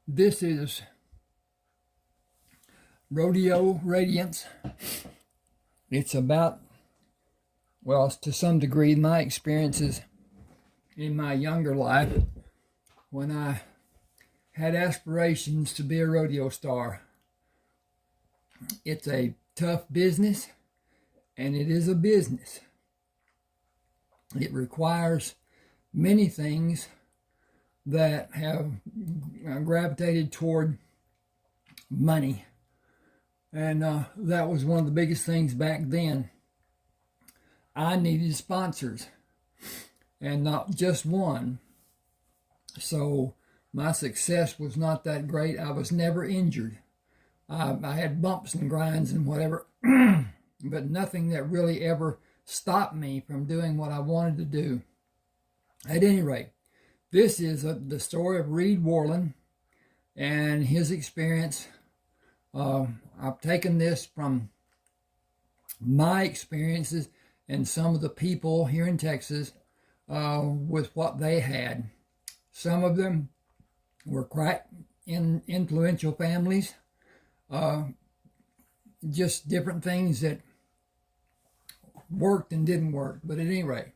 This is Rodeo Radiance. It's about, well, to some degree, my experiences in my younger life when I had aspirations to be a rodeo star. It's a tough business, and it is a business. It requires many things that have gravitated toward money. And that was one of the biggest things back then. I needed sponsors, and not just one. So my success was not that great. I was never injured. I had bumps and grinds and whatever, but nothing that really ever stopped me from doing what I wanted to do. At any rate, this is the story of Worlan and his experience. I've taken this from my experiences and some of the people here in Texas with what they had. Some of them were quite influential families, just different things that worked and didn't work. But at any rate,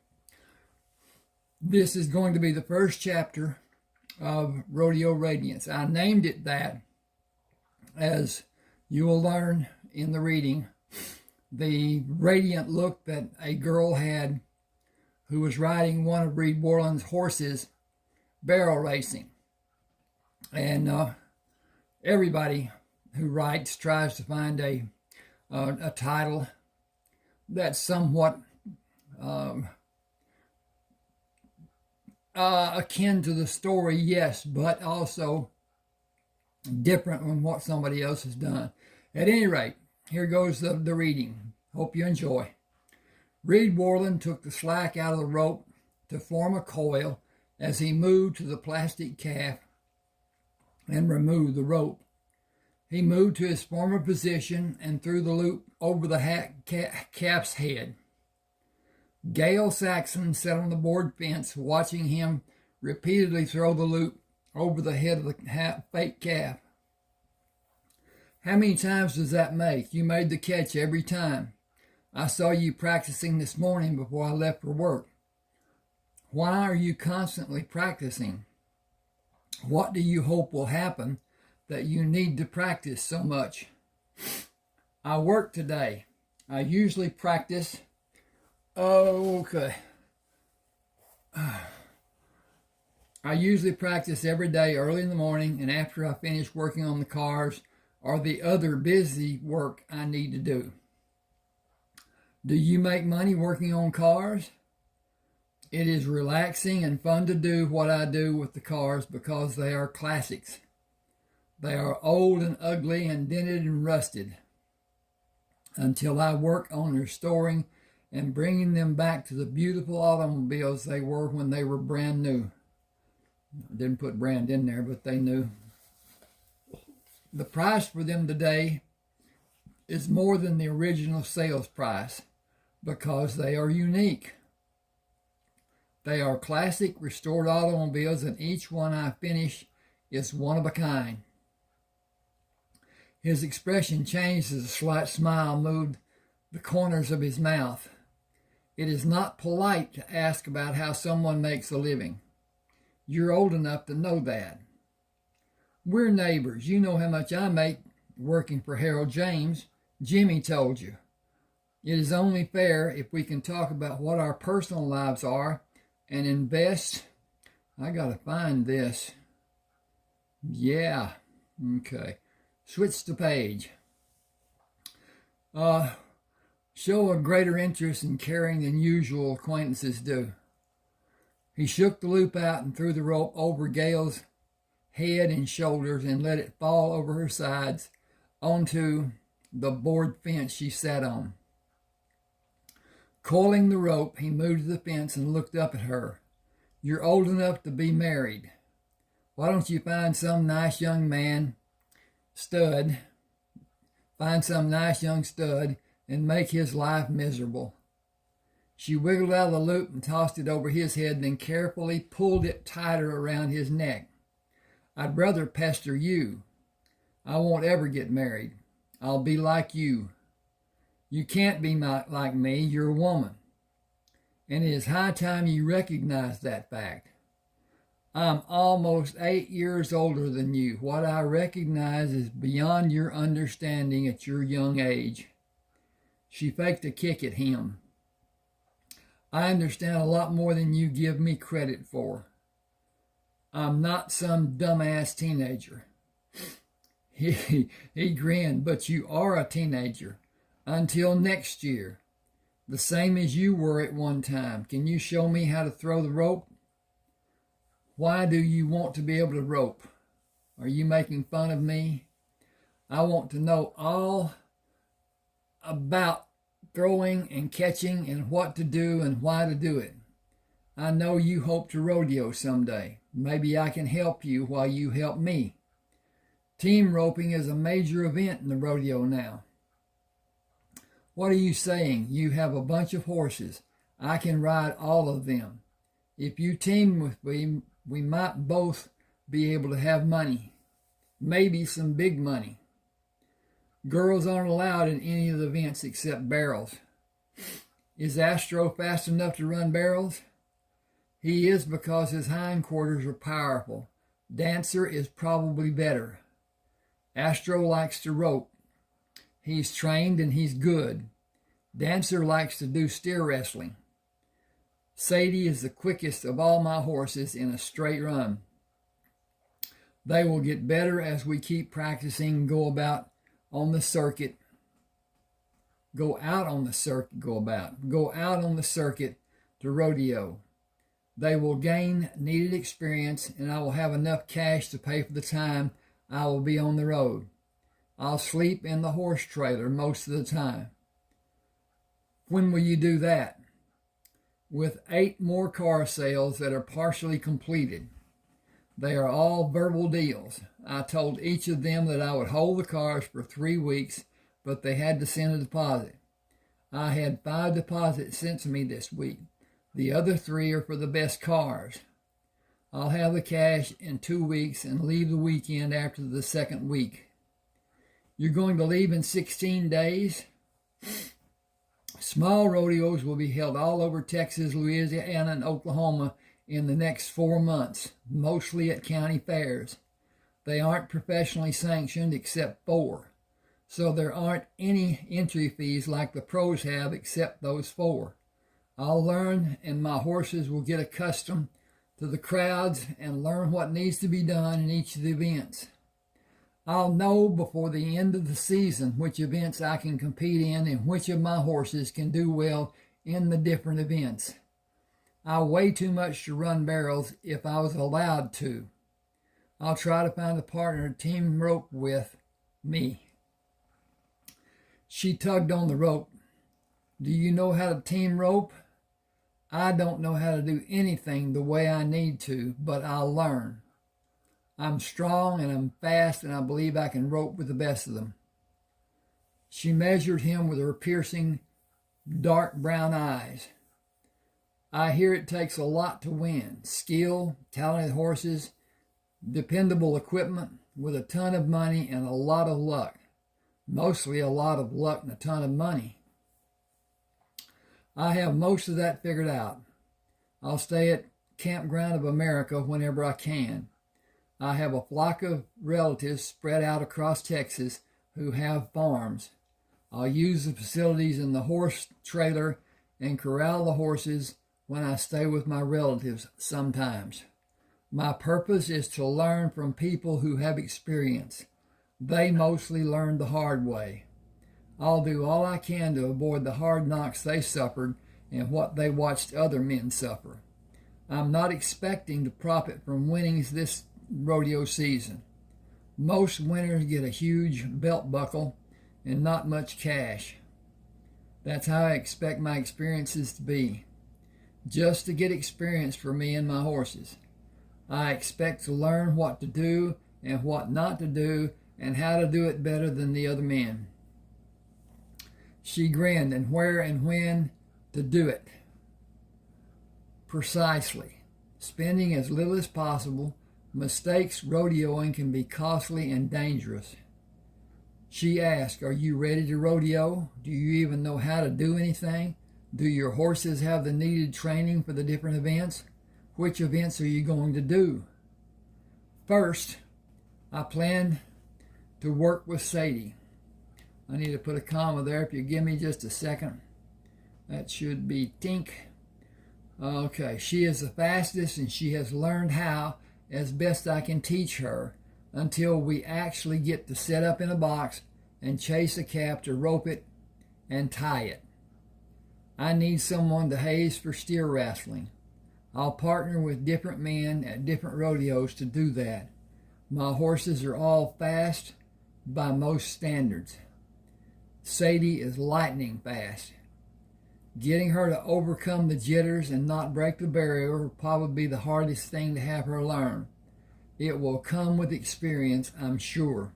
this is going to be the first chapter of Rodeo Radiance. I named it that, as you will learn in the reading, the radiant look that a girl had who was riding one of Worlan's horses barrel racing. And everybody who writes tries to find a title that's somewhat akin to the story, yes, but also different from what somebody else has done. At any rate, here goes the reading. Hope you enjoy. Worlan took the slack out of the rope to form a coil as he moved to the plastic calf and removed the rope. He moved to his former position and threw the loop over the calf's head. Gail Saxon sat on the board fence watching him repeatedly throw the loop over the head of the fake calf. How many times does that make? You made the catch every time. I saw you practicing this morning before I left for work. Why are you constantly practicing? What do you hope will happen that you need to practice so much? I work today. I usually practice. I usually practice every day early in the morning and after I finish working on the cars or the other busy work I need to do. Do you make money working on cars? It is relaxing and fun to do what I do with the cars because they are classics. They are old and ugly and dented and rusted until I work on restoring and bringing them back to the beautiful automobiles they were when they were brand new. I didn't put brand in there, but they knew. The price for them today is more than the original sales price because they are unique. They are classic restored automobiles, and each one I finish is one of a kind. His expression changed as a slight smile moved the corners of his mouth. It is not polite to ask about how someone makes a living. You're old enough to know that. We're neighbors. You know how much I make working for Harold James. Jimmy told you. It is only fair if we can talk about what our personal lives are and invest. I gotta find this. Yeah. Okay. Switch the page. Show a greater interest in caring than usual acquaintances do. He shook the loop out and threw the rope over Gail's head and shoulders and let it fall over her sides onto the board fence she sat on. Coiling the rope, he moved to the fence and looked up at her. You're old enough to be married. Why don't you find some nice young stud, and make his life miserable? She wiggled out of the loop and tossed it over his head, then carefully pulled it tighter around his neck. I'd rather pester you. I won't ever get married. I'll be like you. You can't be like me. You're a woman. And it is high time you recognize that fact. I'm almost 8 years older than you. What I recognize is beyond your understanding at your young age. She faked a kick at him. I understand a lot more than you give me credit for. I'm not some dumbass teenager. He grinned, but you are a teenager. Until next year. The same as you were at one time. Can you show me how to throw the rope? Why do you want to be able to rope? Are you making fun of me? I want to know all about throwing and catching and what to do and why to do it. I know you hope to rodeo someday. Maybe I can help you while you help me. Team roping is a major event in the rodeo now. What are you saying? You have a bunch of horses. I can ride all of them. If you team with me, we might both be able to have money. Maybe some big money. Girls aren't allowed in any of the events except barrels. Is Astro fast enough to run barrels? He is because his hindquarters are powerful. Dancer is probably better. Astro likes to rope. He's trained and he's good. Dancer likes to do steer wrestling. Sadie is the quickest of all my horses in a straight run. They will get better as we keep practicing and go out on the circuit to rodeo. They will gain needed experience, and I will have enough cash to pay for the time I will be on the road. I'll sleep in the horse trailer most of the time. When will you do that? With 8 more car sales that are partially completed. They are all verbal deals. I told each of them that I would hold the cars for 3 weeks, but they had to send a deposit. I had 5 deposits sent to me this week. The other 3 are for the best cars. I'll have the cash in 2 weeks and leave the weekend after the second week. You're going to leave in 16 days? Small rodeos will be held all over Texas, Louisiana, and Oklahoma in the next 4 months, mostly at county fairs. They aren't professionally sanctioned except 4, so there aren't any entry fees like the pros have except those 4. I'll learn, and my horses will get accustomed to the crowds and learn what needs to be done in each of the events. I'll know before the end of the season which events I can compete in and which of my horses can do well in the different events. I weigh too much to run barrels if I was allowed to. I'll try to find a partner to team rope with me. She tugged on the rope. Do you know how to team rope? I don't know how to do anything the way I need to, but I'll learn. I'm strong and I'm fast and I believe I can rope with the best of them. She measured him with her piercing, dark brown eyes. I hear it takes a lot to win. Skill, talented horses, dependable equipment with a ton of money and a lot of luck. Mostly a lot of luck and a ton of money. I have most of that figured out. I'll stay at Campground of America whenever I can. I have a flock of relatives spread out across Texas who have farms. I'll use the facilities in the horse trailer and corral the horses when I stay with my relatives sometimes. My purpose is to learn from people who have experience. They mostly learned the hard way. I'll do all I can to avoid the hard knocks they suffered and what they watched other men suffer. I'm not expecting to profit from winnings this rodeo season. Most winners get a huge belt buckle and not much cash. That's how I expect my experiences to be. Just to get experience for me and my horses. I expect to learn what to do and what not to do and how to do it better than the other men. She grinned. And where and when to do it? Precisely. Spending as little as possible, Mistakes rodeoing can be costly and dangerous. She asked, "Are you ready to rodeo? Do you even know how to do anything? Do your horses have the needed training for the different events? Which events are you going to do?" First, I plan to work with Sadie. I need to put a comma there if you give me just a second. That should be Tink. Okay, she is the fastest and she has learned how as best I can teach her until we actually get to set up in a box and chase a calf to rope it and tie it. I need someone to haze for steer wrestling. I'll partner with different men at different rodeos to do that. My horses are all fast by most standards. Sadie is lightning fast. Getting her to overcome the jitters and not break the barrier will probably be the hardest thing to have her learn. It will come with experience, I'm sure.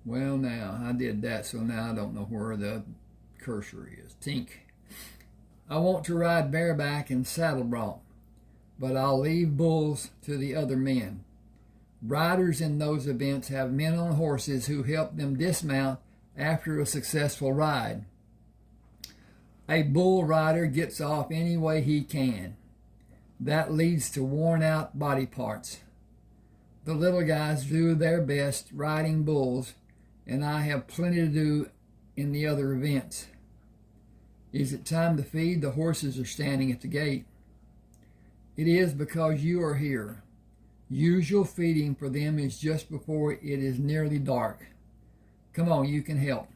Well, now, I did that, so now I don't know where the cursor is. Tink. I want to ride bareback and saddle bronc, but I'll leave bulls to the other men. Riders in those events have men on horses who help them dismount after a successful ride. A bull rider gets off any way he can. That leads to worn out body parts. The little guys do their best riding bulls, and I have plenty to do in the other events. Is it time to feed? The horses are standing at the gate. It is because you are here. Usual feeding for them is just before it is nearly dark. Come on, you can help.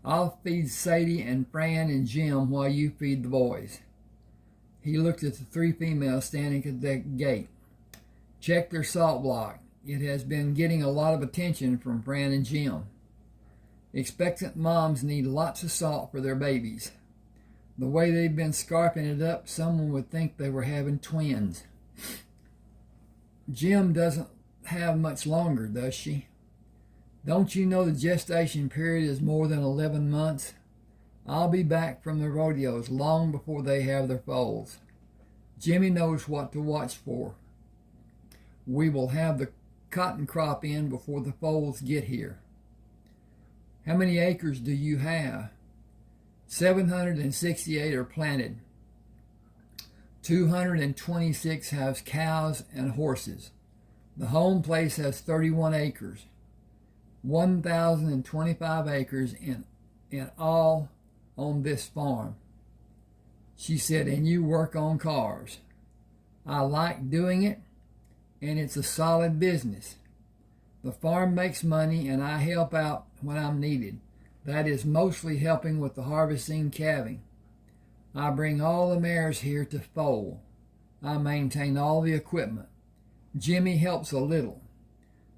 I'll feed Sadie and Fran and Jim while you feed the boys. He looked at the three females standing at the gate. Check their salt block. It has been getting a lot of attention from Fran and Jim. Expectant moms need lots of salt for their babies. The way they've been scarfing it up, someone would think they were having twins. Jim doesn't have much longer, does she? Don't you know the gestation period is more than 11 months? I'll be back from the rodeos long before they have their foals. Jimmy knows what to watch for. We will have the cotton crop in before the foals get here. How many acres do you have? 768 are planted. 226 have cows and horses. The home place has 31 acres. 1,025 acres in all on this farm. She said, and you work on cars. I like doing it, and it's a solid business. The farm makes money, and I help out when I'm needed. That is mostly helping with the harvesting, calving. I bring all the mares here to foal. I maintain all the equipment. Jimmy helps a little.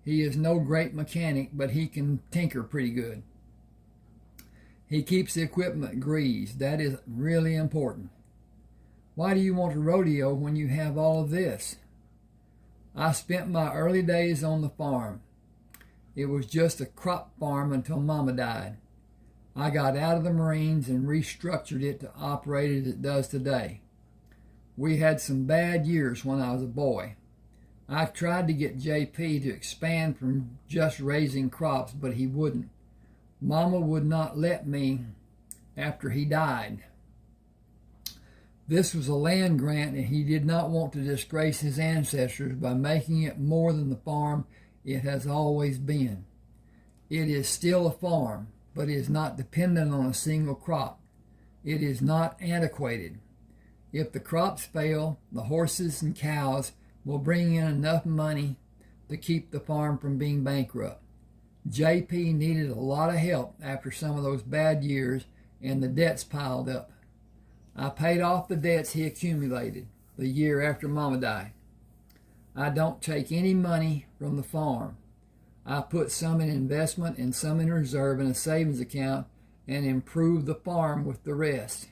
He is no great mechanic, but he can tinker pretty good. He keeps the equipment greased. That is really important. Why do you want to rodeo when you have all of this? I spent my early days on the farm. It was just a crop farm until Mama died. I got out of the Marines and restructured it to operate as it does today. We had some bad years when I was a boy. I tried to get JP to expand from just raising crops, but he wouldn't. Mama would not let me after he died. This was a land grant, and he did not want to disgrace his ancestors by making it more than the farm it has always been. It is still a farm, but it is not dependent on a single crop. It is not antiquated. If the crops fail, the horses and cows will bring in enough money to keep the farm from being bankrupt. JP needed a lot of help after some of those bad years, and the debts piled up. I paid off the debts he accumulated the year after Mama died. I don't take any money from the farm. I put some in investment and some in reserve in a savings account and improve the farm with the rest.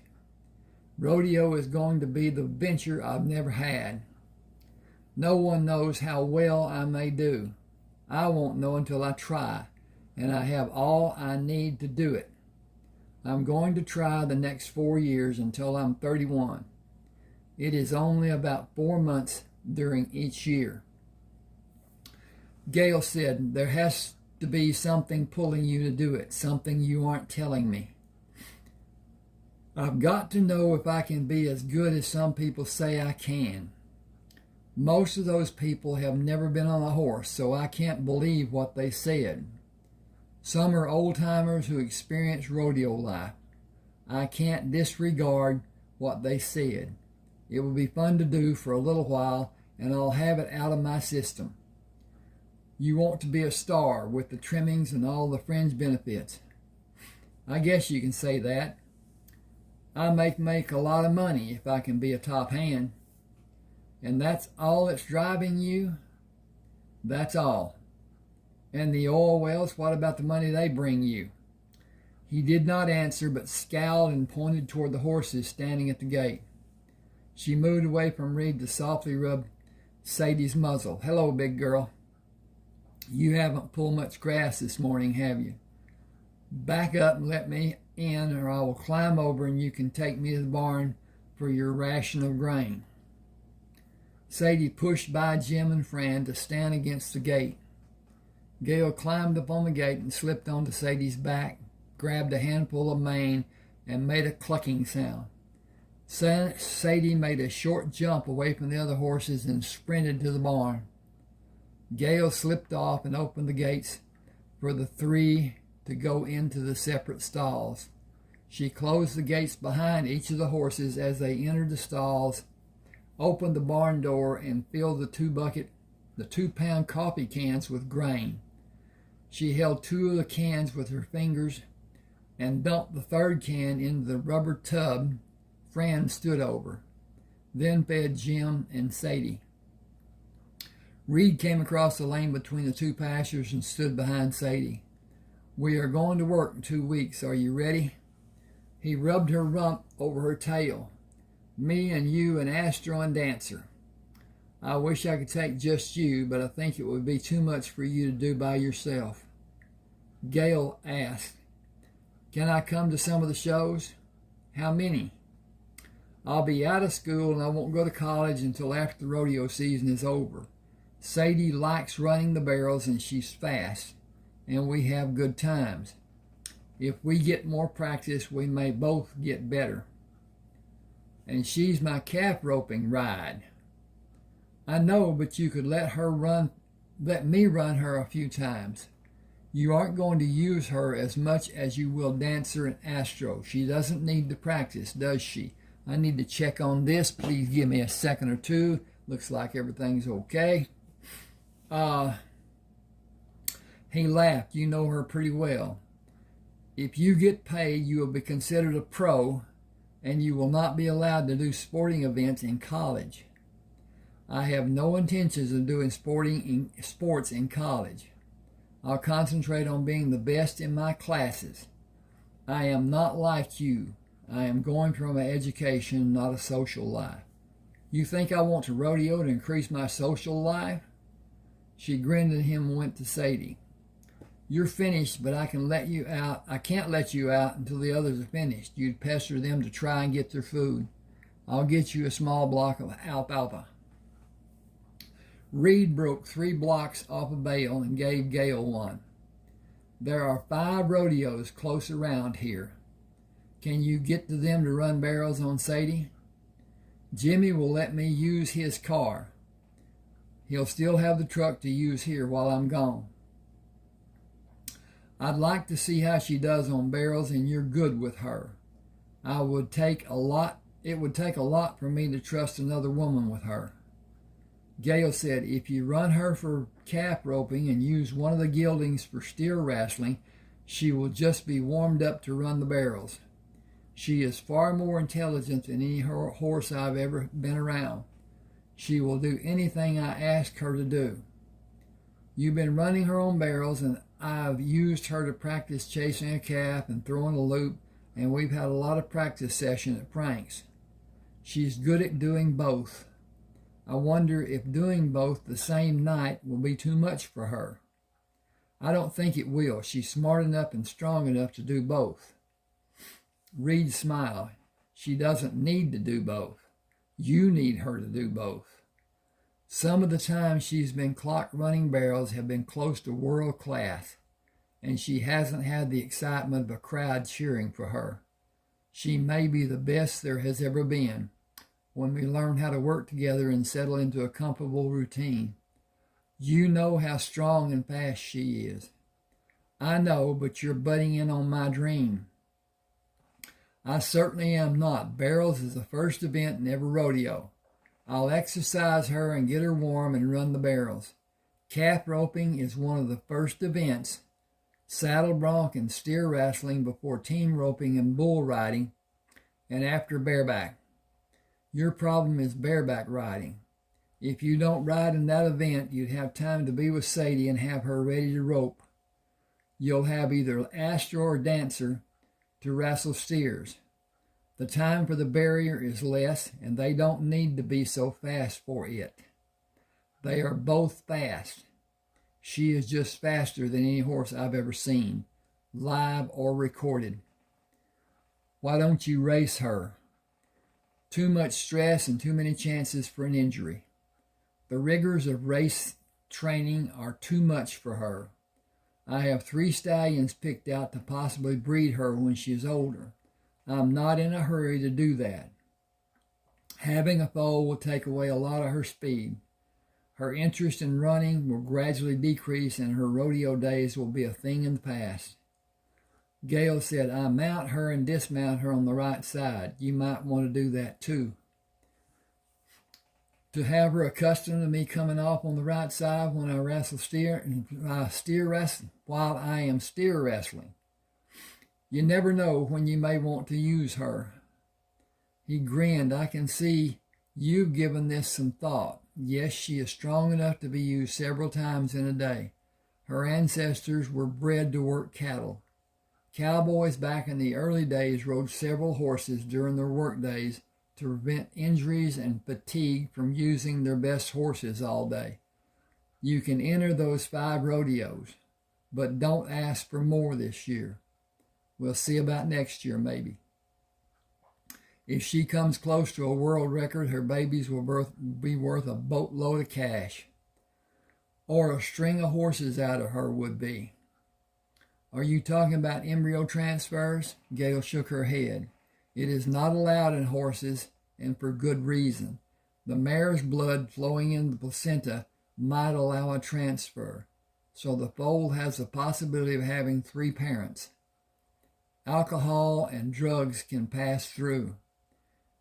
Rodeo is going to be the venture I've never had. No one knows how well I may do. I won't know until I try, and I have all I need to do it. I'm going to try the next 4 years until I'm 31. It is only about 4 months during each year. Gail said, there has to be something pulling you to do it, something you aren't telling me. I've got to know if I can be as good as some people say I can. Most of those people have never been on a horse, so I can't believe what they said. Some are old-timers who experience rodeo life. I can't disregard what they said. It will be fun to do for a little while, and I'll have it out of my system. You want to be a star with the trimmings and all the fringe benefits. I guess you can say that. I make a lot of money if I can be a top hand. And that's all that's driving you? That's all. And the oil wells, what about the money they bring you? He did not answer, but scowled and pointed toward the horses standing at the gate. She moved away from Reed to softly rub Sadie's muzzle. Hello, big girl. You haven't pulled much grass this morning, have you? Back up and let me in, or I will climb over and you can take me to the barn for your ration of grain. Sadie pushed by Jim and Fran to stand against the gate. Gail climbed up on the gate and slipped onto Sadie's back, grabbed a handful of mane, and made a clucking sound. Sadie made a short jump away from the other horses and sprinted to the barn. Gail slipped off and opened the gates for the three to go into the separate stalls. She closed the gates behind each of the horses as they entered the stalls, opened the barn door, and filled the 2-pound coffee cans with grain. She held 2 of the cans with her fingers and dumped the 3rd can into the rubber tub Fran stood over, then fed Jim and Sadie. Reed came across the lane between the 2 pastures and stood behind Sadie. We are going to work in 2 weeks. Are you ready? He rubbed her rump over her tail. Me and you and Astro and Dancer. I wish I could take just you, but I think it would be too much for you to do by yourself. Gail asked, can I come to some of the shows? How many? I'll be out of school and I won't go to college until after the rodeo season is over. Sadie likes running the barrels and she's fast, and we have good times. If we get more practice, we may both get better. And she's my calf roping ride. I know, but you could let me run her a few times. You aren't going to use her as much as you will Dancer and Astro. She doesn't need to practice, does she? I need to check on this. Please give me a second or two. Looks like everything's okay. He laughed. You know her pretty well. If you get paid, you will be considered a pro, and you will not be allowed to do sporting events in college. I have no intentions of doing sports in college. I'll concentrate on being the best in my classes. I am not like you. I am going for my education, not a social life. You think I want to rodeo to increase my social life? She grinned at him and went to Sadie. You're finished, but I can't let you out until the others are finished. You'd pester them to try and get their food. I'll get you a small block of alfalfa. Reed broke 3 blocks off a bale and gave Gail one. There are 5 rodeos close around here. Can you get to them to run barrels on Sadie? Jimmy will let me use his car. He'll still have the truck to use here while I'm gone. I'd like to see how she does on barrels, and you're good with her. It would take a lot for me to trust another woman with her. Gail said, if you run her for calf roping and use one of the geldings for steer wrestling, she will just be warmed up to run the barrels. She is far more intelligent than any horse I've ever been around. She will do anything I ask her to do. You've been running her on barrels, and I've used her to practice chasing a calf and throwing a loop, and we've had a lot of practice session at Frank's. She's good at doing both. I wonder if doing both the same night will be too much for her. I don't think it will. She's smart enough and strong enough to do both. Reed smiled. She doesn't need to do both. You need her to do both. Some of the times she's been clocked running barrels have been close to world class, and she hasn't had the excitement of a crowd cheering for her. She may be the best there has ever been when we learn how to work together and settle into a comfortable routine. You know how strong and fast she is. I know, but you're butting in on my dream. I certainly am not. Barrels is the first event in every rodeo. I'll exercise her and get her warm and run the barrels. Calf roping is one of the first events. Saddle bronc and steer wrestling before team roping and bull riding, and after bareback. Your problem is bareback riding. If you don't ride in that event, you'd have time to be with Sadie and have her ready to rope. You'll have either Astro or Dancer to wrestle steers. The time for the barrier is less, and they don't need to be so fast for it. They are both fast. She is just faster than any horse I've ever seen, live or recorded. Why don't you race her? Too much stress and too many chances for an injury. The rigors of race training are too much for her. I have 3 stallions picked out to possibly breed her when she is older. I'm not in a hurry to do that. Having a foal will take away a lot of her speed. Her interest in running will gradually decrease, and her rodeo days will be a thing in the past. Gail said, I mount her and dismount her on the right side. You might want to do that too. To have her accustomed to me coming off on the right side when I wrestle steer and while I am steer wrestling. You never know when you may want to use her. He grinned. I can see you've given this some thought. Yes, she is strong enough to be used several times in a day. Her ancestors were bred to work cattle. Cowboys back in the early days rode several horses during their work days to prevent injuries and fatigue from using their best horses all day. You can enter those 5 rodeos, but don't ask for more this year. We'll see about next year, maybe. If she comes close to a world record, her babies will be worth a boatload of cash. Or a string of horses out of her would be. Are you talking about embryo transfers? Gail shook her head. It is not allowed in horses, and for good reason. The mare's blood flowing in the placenta might allow a transfer, so the foal has the possibility of having 3 parents. Alcohol and drugs can pass through.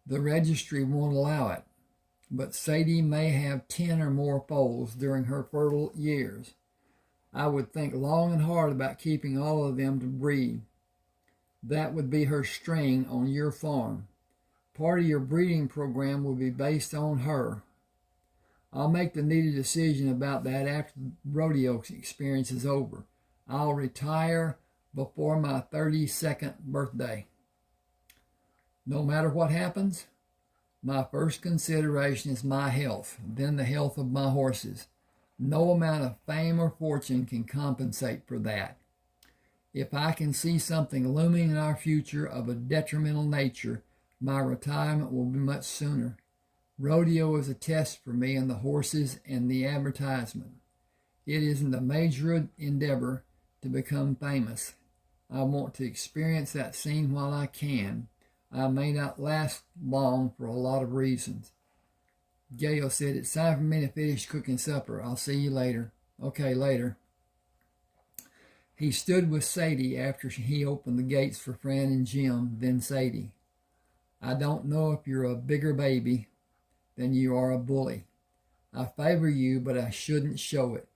The registry won't allow it, but Sadie may have 10 or more foals during her fertile years. I would think long and hard about keeping all of them to breed. That would be her string on your farm. Part of your breeding program will be based on her. I'll make the needed decision about that after the rodeo experience is over. I'll retire before my 32nd birthday. No matter what happens, my first consideration is my health, then the health of my horses. No amount of fame or fortune can compensate for that. If I can see something looming in our future of a detrimental nature, my retirement will be much sooner. Rodeo is a test for me and the horses and the advertisement. It isn't a major endeavor to become famous. I want to experience that scene while I can. I may not last long for a lot of reasons. Gail said, it's time for me to finish cooking supper. I'll see you later. Okay, later. He stood with Sadie after he opened the gates for Fran and Jim, then Sadie. I don't know if you're a bigger baby than you are a bully. I favor you, but I shouldn't show it.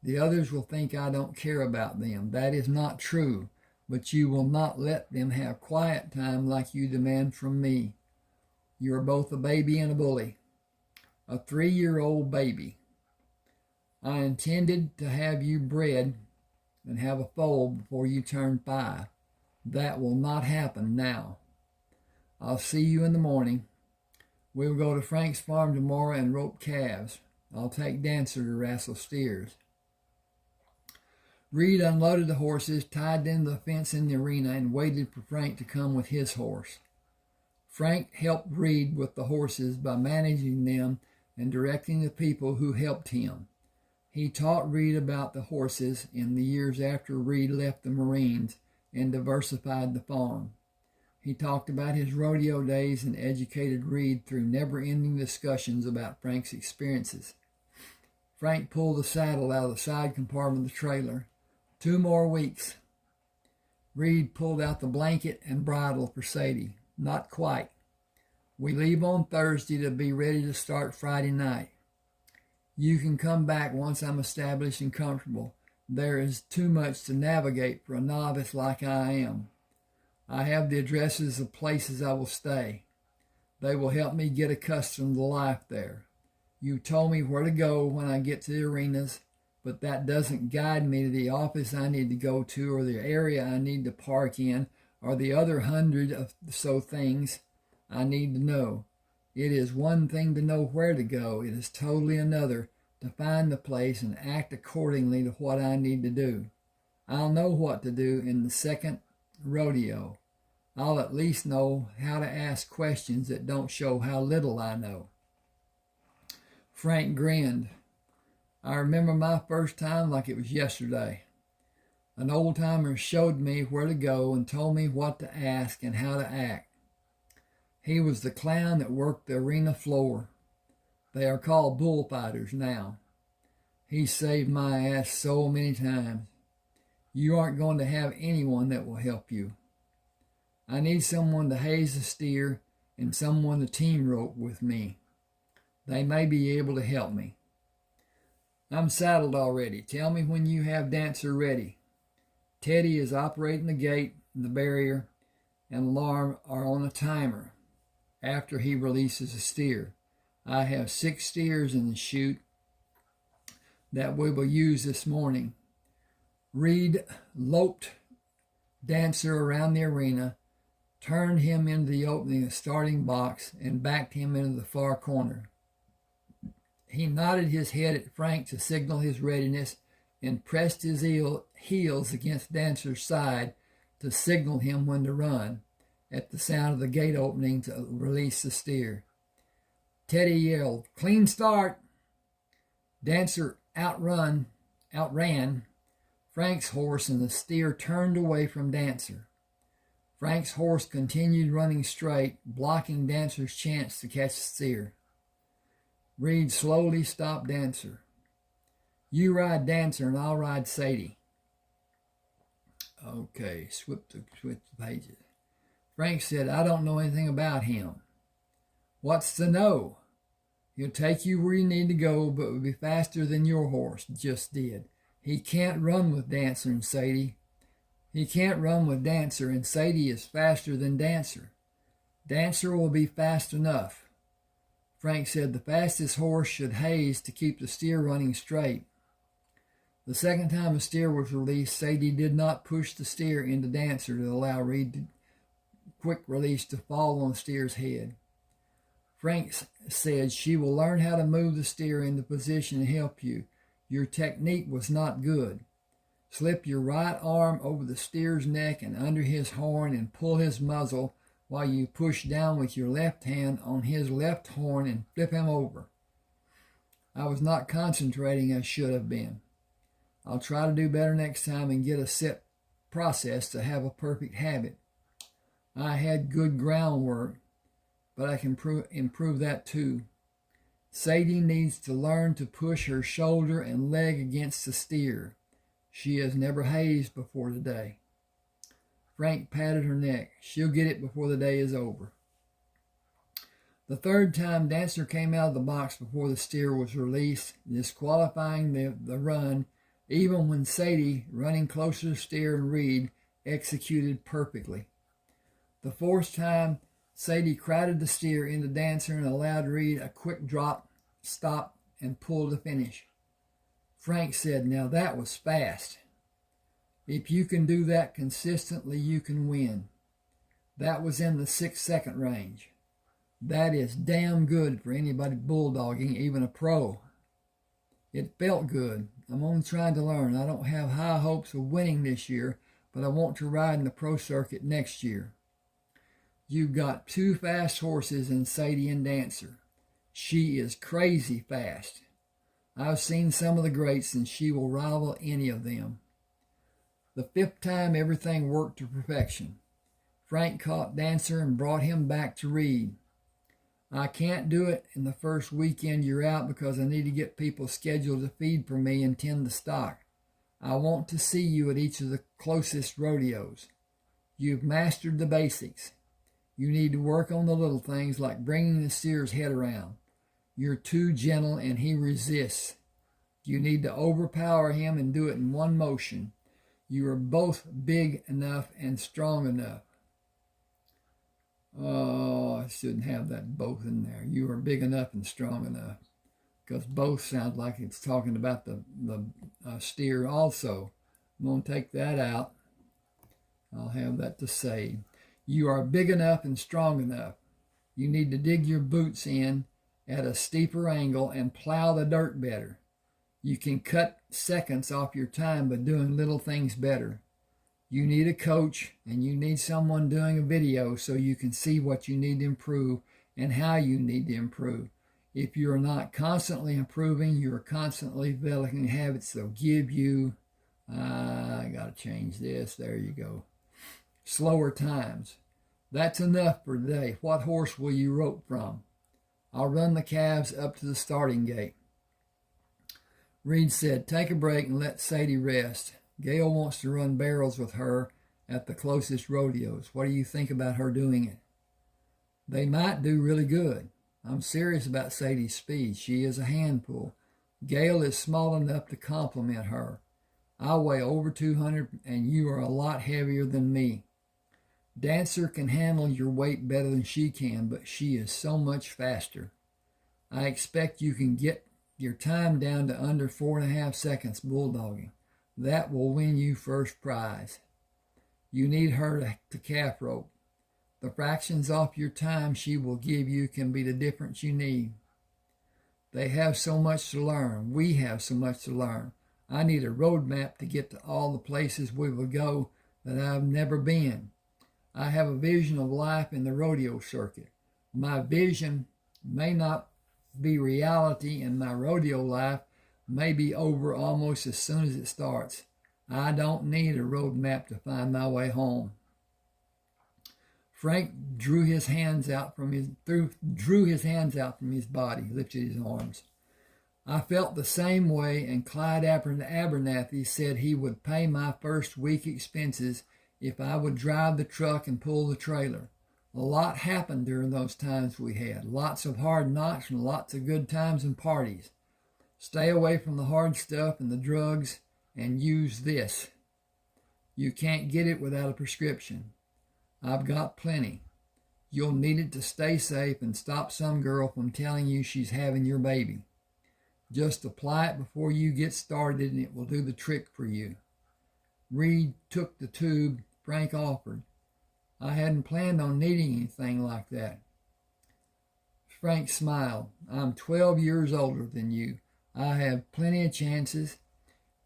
The others will think I don't care about them. That is not true, but you will not let them have quiet time like you demand from me. You are both a baby and a bully. A 3-year-old baby. I intended to have you bred and have a foal before you turn 5. That will not happen now. I'll see you in the morning. We'll go to Frank's farm tomorrow and rope calves. I'll take Dancer to wrestle steers. Reed unloaded the horses, tied them to the fence in the arena, and waited for Frank to come with his horse. Frank helped Reed with the horses by managing them and directing the people who helped him. He taught Reed about the horses in the years after Reed left the Marines and diversified the farm. He talked about his rodeo days and educated Reed through never-ending discussions about Frank's experiences. Frank pulled the saddle out of the side compartment of the trailer. 2 more weeks. Reed pulled out the blanket and bridle for Sadie. Not quite. We leave on Thursday to be ready to start Friday night. You can come back once I'm established and comfortable. There is too much to navigate for a novice like I am. I have the addresses of places I will stay. They will help me get accustomed to life there. You told me where to go when I get to the arenas, but that doesn't guide me to the office I need to go to or the area I need to park in or the other 100 or so things I need to know. It is one thing to know where to go. It is totally another to find the place and act accordingly to what I need to do. I'll know what to do in the second rodeo. I'll at least know how to ask questions that don't show how little I know. Frank grinned. I remember my first time like it was yesterday. An old-timer showed me where to go and told me what to ask and how to act. He was the clown that worked the arena floor. They are called bullfighters now. He saved my ass so many times. You aren't going to have anyone that will help you. I need someone to haze the steer and someone to team rope with me. They may be able to help me. I'm saddled already. Tell me when you have Dancer ready. Teddy is operating the gate, the barrier, and alarm are on a timer after he releases a steer. I have 6 steers in the chute that we will use this morning. Reed loped Dancer around the arena, turned him into the opening of the starting box, and backed him into the far corner. He nodded his head at Frank to signal his readiness and pressed his heels against Dancer's side to signal him when to run at the sound of the gate opening to release the steer. Teddy yelled, "Clean start!" Dancer outran Frank's horse and the steer turned away from Dancer. Frank's horse continued running straight, blocking Dancer's chance to catch the steer. Reed slowly stopped Dancer. You ride Dancer and I'll ride Sadie. Okay, switch the pages. Frank said, I don't know anything about him. What's to know? He'll take you where you need to go, but will be faster than your horse just did. He can't run with Dancer and Sadie. He can't run with Dancer, and Sadie is faster than Dancer. Dancer will be fast enough. Frank said the fastest horse should haze to keep the steer running straight. The second time a steer was released, Sadie did not push the steer into Dancer to allow Reed to quick release to fall on the steer's head. Frank said she will learn how to move the steer into position to help you. Your technique was not good. Slip your right arm over the steer's neck and under his horn and pull his muzzle while you push down with your left hand on his left horn and flip him over. I was not concentrating as should have been. I'll try to do better next time and get a set process to have a perfect habit. I had good groundwork, but I can improve that too. Sadie needs to learn to push her shoulder and leg against the steer. She has never hazed before today. Frank patted her neck. She'll get it before the day is over. The third time, Dancer came out of the box before the steer was released, disqualifying the run, even when Sadie, running closer to steer and Reed, executed perfectly. The fourth time, Sadie crowded the steer into Dancer and allowed Reed a quick drop, stop, and pull to finish. Frank said, now that was fast. If you can do that consistently, you can win. That was in the 6-second range. That is damn good for anybody bulldogging, even a pro. It felt good. I'm only trying to learn. I don't have high hopes of winning this year, but I want to ride in the pro circuit next year. You've got 2 fast horses in Sadie and Dancer. She is crazy fast. I've seen some of the greats, and she will rival any of them. The 5th time, everything worked to perfection. Frank caught Dancer and brought him back to read. I can't do it in the first weekend you're out because I need to get people scheduled to feed for me and tend the stock. I want to see you at each of the closest rodeos. You've mastered the basics. You need to work on the little things like bringing the steer's head around. You're too gentle and he resists. You need to overpower him and do it in one motion. You are both big enough and strong enough. Oh, I shouldn't have that both in there. You are big enough and strong enough. Because both sound like it's talking about the steer also. I'm going to take that out. I'll have that to say. You are big enough and strong enough. You need to dig your boots in at a steeper angle and plow the dirt better. You can cut seconds off your time by doing little things better. You need a coach and you need someone doing a video so you can see what you need to improve and how you need to improve. If you're not constantly improving, you're constantly developing habits that'll give you, I got to change this, there you go, slower times. That's enough for today. What horse will you rope from? I'll run the calves up to the starting gate. Reed said, take a break and let Sadie rest. Gail wants to run barrels with her at the closest rodeos. What do you think about her doing it? They might do really good. I'm serious about Sadie's speed. She is a handful. Gail is small enough to complement her. I weigh over 200 and you are a lot heavier than me. Dancer can handle your weight better than she can, but she is so much faster. I expect you can get your time down to under 4.5 seconds bulldogging. That will win you first prize. You need her to calf rope. The fractions off your time she will give you can be the difference you need. They have so much to learn. We have so much to learn. I need a roadmap to get to all the places we will go that I've never been. I have a vision of life in the rodeo circuit. My vision may not be reality, and my rodeo life may be over almost as soon as it starts. I don't need a roadmap to find my way home. Frank drew his hands out from his body, lifted his arms. I felt the same way, and Clyde Abernathy said he would pay my first week expenses if I would drive the truck and pull the trailer. A lot happened during those times we had. Lots of hard knocks and lots of good times and parties. Stay away from the hard stuff and the drugs and use this. You can't get it without a prescription. I've got plenty. You'll need it to stay safe and stop some girl from telling you she's having your baby. Just apply it before you get started and it will do the trick for you. Reed took the tube Frank offered. I hadn't planned on needing anything like that. Frank smiled. I'm 12 years older than you. I have plenty of chances,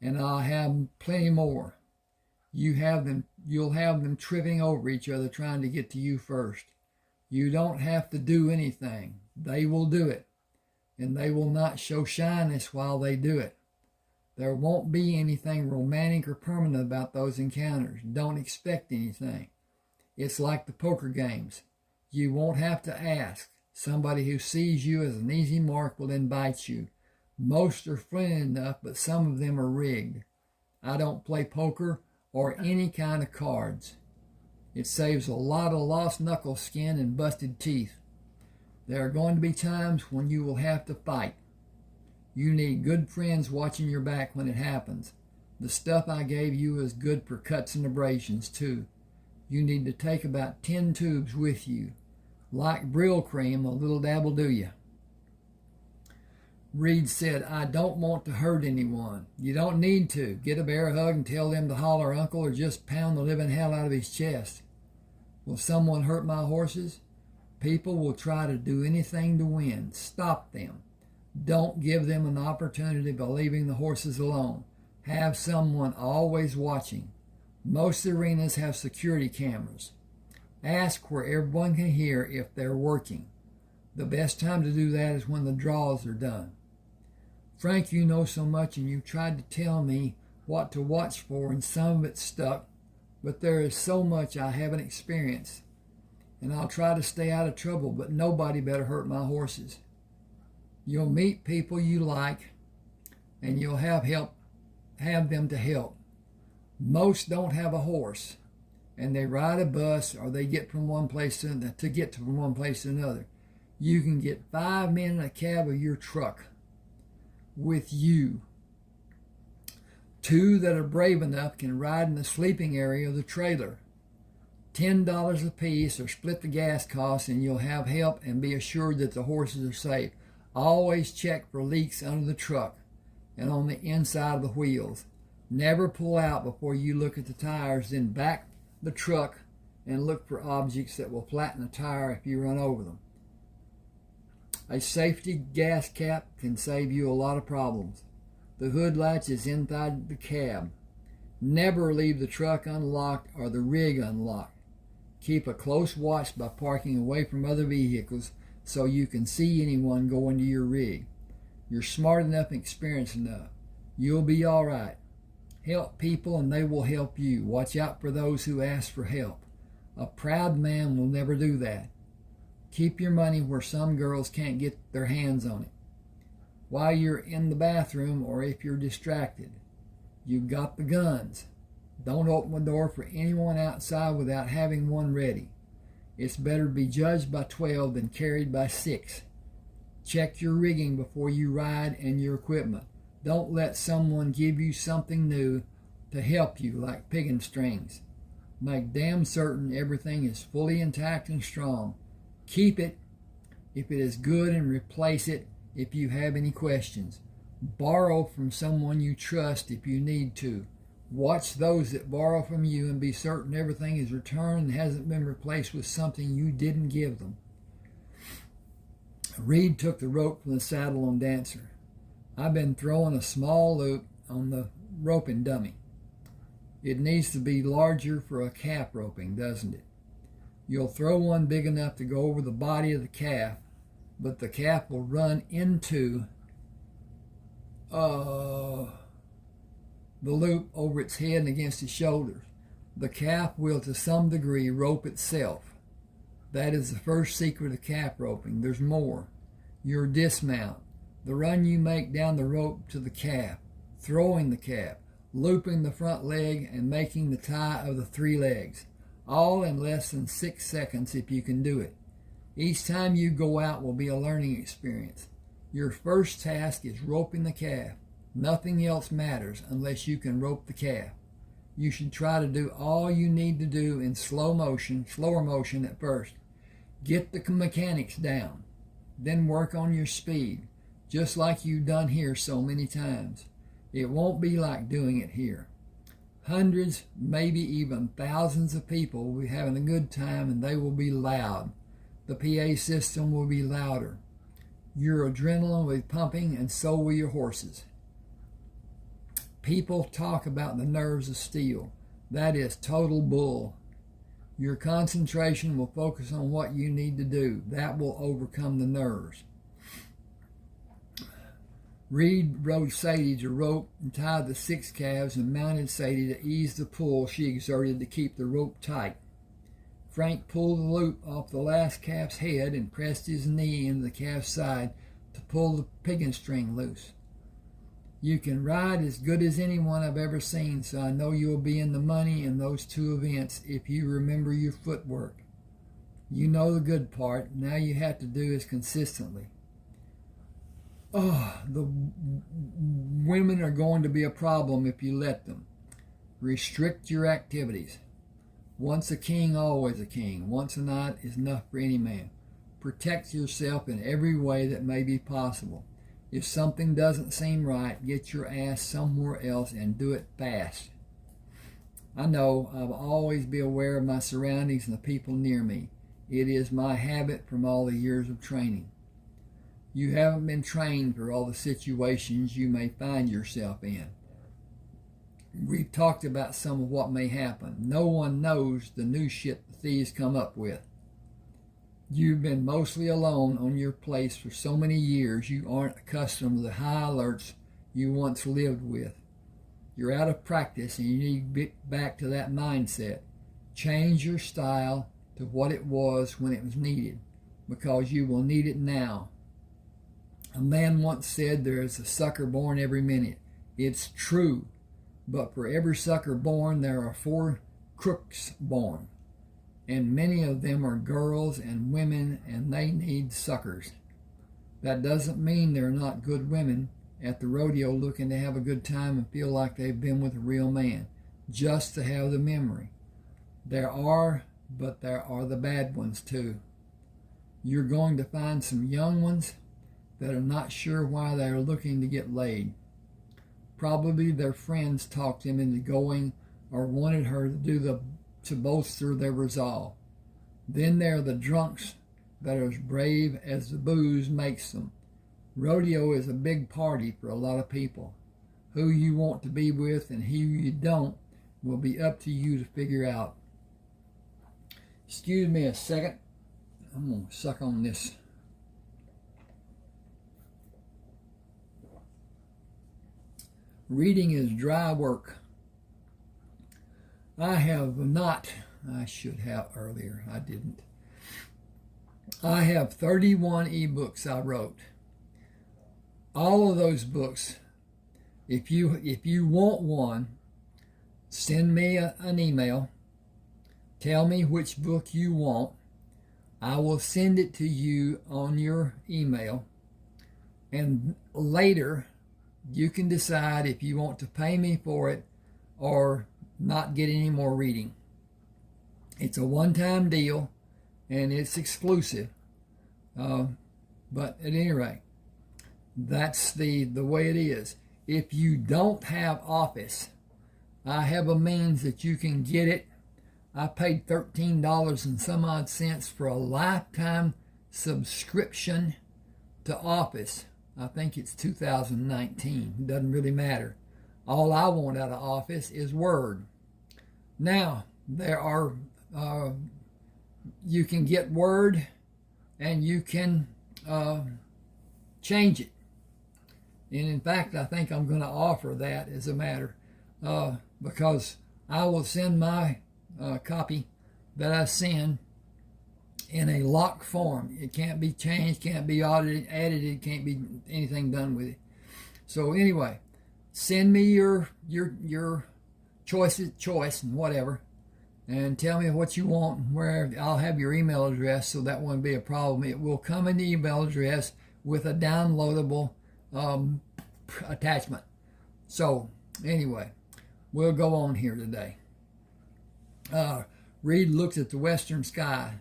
and I'll have plenty more. You'll have them tripping over each other trying to get to you first. You don't have to do anything. They will do it, and they will not show shyness while they do it. There won't be anything romantic or permanent about those encounters. Don't expect anything. It's like the poker games. You won't have to ask. Somebody who sees you as an easy mark will invite you. Most are friendly enough, but some of them are rigged. I don't play poker or any kind of cards. It saves a lot of lost knuckle skin and busted teeth. There are going to be times when you will have to fight. You need good friends watching your back when it happens. The stuff I gave you is good for cuts and abrasions too. You need to take about 10 tubes with you. Like Brill cream, a little dab will do you. Reed said, I don't want to hurt anyone. You don't need to. Get a bear hug and tell them to holler uncle or just pound the living hell out of his chest. Will someone hurt my horses? People will try to do anything to win. Stop them. Don't give them an opportunity by leaving the horses alone. Have someone always watching. Most arenas have security cameras. Ask where everyone can hear if they're working. The best time to do that is when the draws are done. Frank, you know so much, and you've tried to tell me what to watch for, and some of it's stuck, but there is so much I haven't experienced, and I'll try to stay out of trouble, but nobody better hurt my horses. You'll meet people you like, and you'll have them to help. Most don't have a horse, and they ride a bus, or they get from one place to get from one place to another. You can get 5 men in a cab of your truck with you. 2 that are brave enough can ride in the sleeping area of the trailer. $10 a piece, or split the gas costs, and you'll have help and be assured that the horses are safe. Always check for leaks under the truck and on the inside of the wheels. Never pull out before you look at the tires, then back the truck and look for objects that will flatten a tire if you run over them. A safety gas cap can save you a lot of problems. The hood latch is inside the cab. Never leave the truck unlocked or the rig unlocked. Keep a close watch by parking away from other vehicles so you can see anyone go into your rig. You're smart enough and experienced enough. You'll be all right. Help people and they will help you. Watch out for those who ask for help. A proud man will never do that. Keep your money where some girls can't get their hands on it. While you're in the bathroom or if you're distracted, you've got the guns. Don't open the door for anyone outside without having one ready. It's better to be judged by 12 than carried by 6. Check your rigging before you ride and your equipment. Don't let someone give you something new to help you, like picking strings. Make damn certain everything is fully intact and strong. Keep it if it is good and replace it if you have any questions. Borrow from someone you trust if you need to. Watch those that borrow from you and be certain everything is returned and hasn't been replaced with something you didn't give them. Reed took the rope from the saddle on Dancer. I've been throwing a small loop on the roping dummy. It needs to be larger for a calf roping, doesn't it? You'll throw one big enough to go over the body of the calf, but the calf will run into the loop over its head and against its shoulders. The calf will, to some degree, rope itself. That is the first secret of calf roping. There's more. Your dismount, the run you make down the rope to the calf, throwing the calf, looping the front leg, and making the tie of the 3 legs, all in less than 6 seconds if you can do it. Each time you go out will be a learning experience. Your first task is roping the calf. Nothing else matters unless you can rope the calf. You should try to do all you need to do in slower motion at first. Get the mechanics down, then work on your speed, just like you've done here so many times. It won't be like doing it here. Hundreds, maybe even thousands of people will be having a good time, and they will be loud. The PA system will be louder. Your adrenaline will be pumping, and so will your horses. People talk about the nerves of steel. That is total bull. Your concentration will focus on what you need to do. That will overcome the nerves. Reed rode Sadie to rope and tied the 6 calves and mounted Sadie to ease the pull she exerted to keep the rope tight. Frank pulled the loop off the last calf's head and pressed his knee into the calf's side to pull the picking string loose. You can ride as good as anyone I've ever seen, so I know you'll be in the money in those 2 events if you remember your footwork. You know the good part. Now you have to do is consistently. The women are going to be a problem if you let them. Restrict your activities. Once a king, always a king. Once a knight is enough for any man. Protect yourself in every way that may be possible. If something doesn't seem right, get your ass somewhere else and do it fast. I know I'll always be aware of my surroundings and the people near me. It is my habit from all the years of training. You haven't been trained for all the situations you may find yourself in. We've talked about some of what may happen. No one knows the new shit the thieves come up with. You've been mostly alone on your place for so many years you aren't accustomed to the high alerts you once lived with. You're out of practice and you need to get back to that mindset. Change your style to what it was when it was needed, because you will need it now. A man once said there is a sucker born every minute. It's true, but for every sucker born, there are 4 crooks born. And many of them are girls and women, and they need suckers. That doesn't mean they're not good women at the rodeo looking to have a good time and feel like they've been with a real man, just to have the memory. There are, but there are the bad ones too. You're going to find some young ones that are not sure why they are looking to get laid. Probably their friends talked them into going or wanted her to bolster their resolve. Then there are the drunks that are as brave as the booze makes them. Rodeo is a big party for a lot of people. Who you want to be with and who you don't will be up to you to figure out. Excuse me a second. I'm going to suck on this. Reading is dry work. I should have earlier. I didn't. I have 31 eBooks I wrote. All of those books, if you want one, send me an email. Tell me which book you want. I will send it to you on your email. And later, you can decide if you want to pay me for it or not get any more reading. It's a one-time deal, and it's exclusive. But at any rate, that's the way it is. If you don't have Office, I have a means that you can get it. I paid $13 and some odd cents for a lifetime subscription to Office. I think it's 2019. It doesn't really matter. All I want out of Office is Word. Now, there are, you can get Word and you can change it. And in fact, I think I'm going to offer that as a matter, because I will send my copy that I send in a locked form. It can't be changed, can't be edited, can't be anything done with it. So anyway, send me your choice and whatever, and tell me what you want and where. I'll have your email address, so that won't be a problem. It will come in the email address with a downloadable attachment. So anyway, we'll go on here today. Reed looks at the western sky.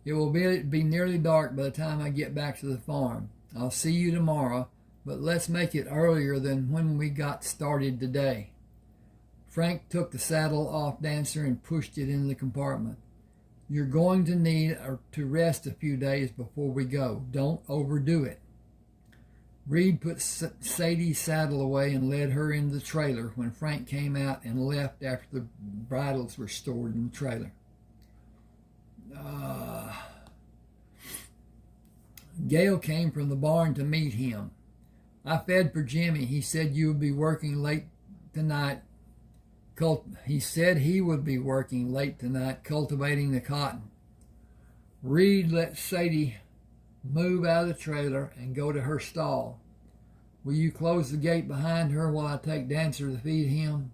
It will be nearly dark by the time I get back to the farm. I'll see you tomorrow, but let's make it earlier than when we got started today. Frank took the saddle off Dancer and pushed it in the compartment. You're going to need to rest a few days before we go. Don't overdo it. Reed put Sadie's saddle away and led her into the trailer when Frank came out and left after the bridles were stored in the trailer. Gail came from the barn to meet him. I fed for Jimmy. He said you would be working late tonight. He said he would be working late tonight cultivating the cotton. Reed let Sadie move out of the trailer and go to her stall. Will you close the gate behind her while I take Dancer to feed him?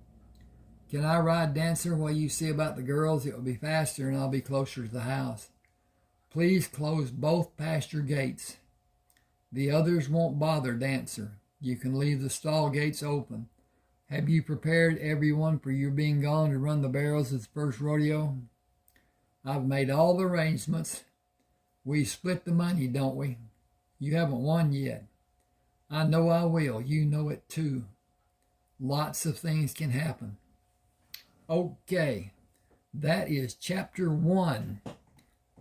Can I ride Dancer while you see about the girls? It will be faster and I'll be closer to the house. Please close both pasture gates. The others won't bother Dancer. You can leave the stall gates open. Have you prepared everyone for your being gone to run the barrels at the first rodeo? I've made all the arrangements. We split the money, don't we? You haven't won yet. I know I will. You know it too. Lots of things can happen. Okay, that is chapter 1.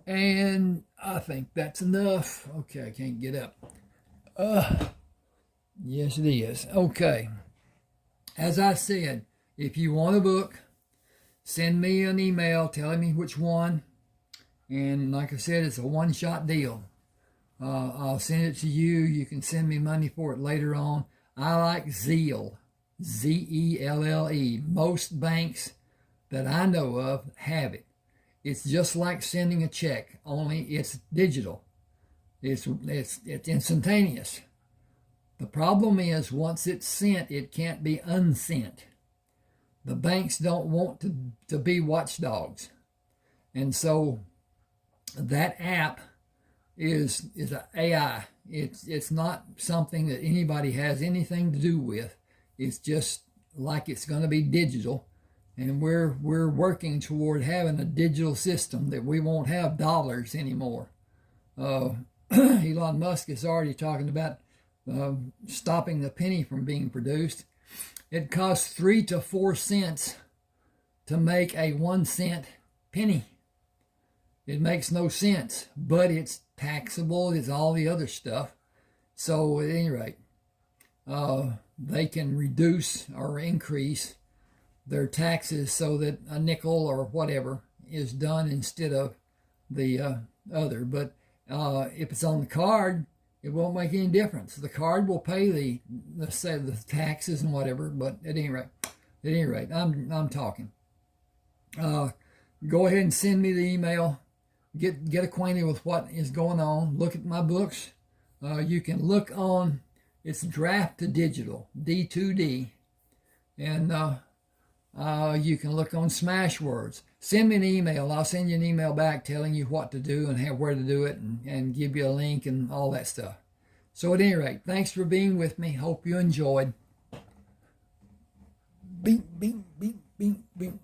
And I think that's enough. Okay, I can't get up. Yes, it is. Okay. As I said, if you want a book, send me an email telling me which one, And like I said, it's a one-shot deal. I'll send it to you. You can send me money for it later on. I like Zelle, Zelle. Most banks that I know of have it. It's just like sending a check, only it's digital. It's instantaneous. The problem is once it's sent, it can't be unsent. The banks don't want to be watchdogs. And so that app is an AI. It's not something that anybody has anything to do with. It's just like it's going to be digital, and we're working toward having a digital system that we won't have dollars anymore. Elon Musk is already talking about stopping the penny from being produced. It costs 3 to 4 cents to make a 1 cent penny. It makes no sense, but it's taxable. It's all the other stuff. So at any rate, they can reduce or increase their taxes so that a nickel or whatever is done instead of the other. But if it's on the card, it won't make any difference. The card will pay the taxes and whatever. But at any rate, I'm talking. Go ahead and send me the email. Get acquainted with what is going on. Look at my books. You can look on. It's Draft to Digital, D2D, and you can look on Smashwords. Send me an email. I'll send you an email back telling you what to do and where to do it, and give you a link and all that stuff. So at any rate, thanks for being with me. Hope you enjoyed. Bing, bing, bing, bing, bing.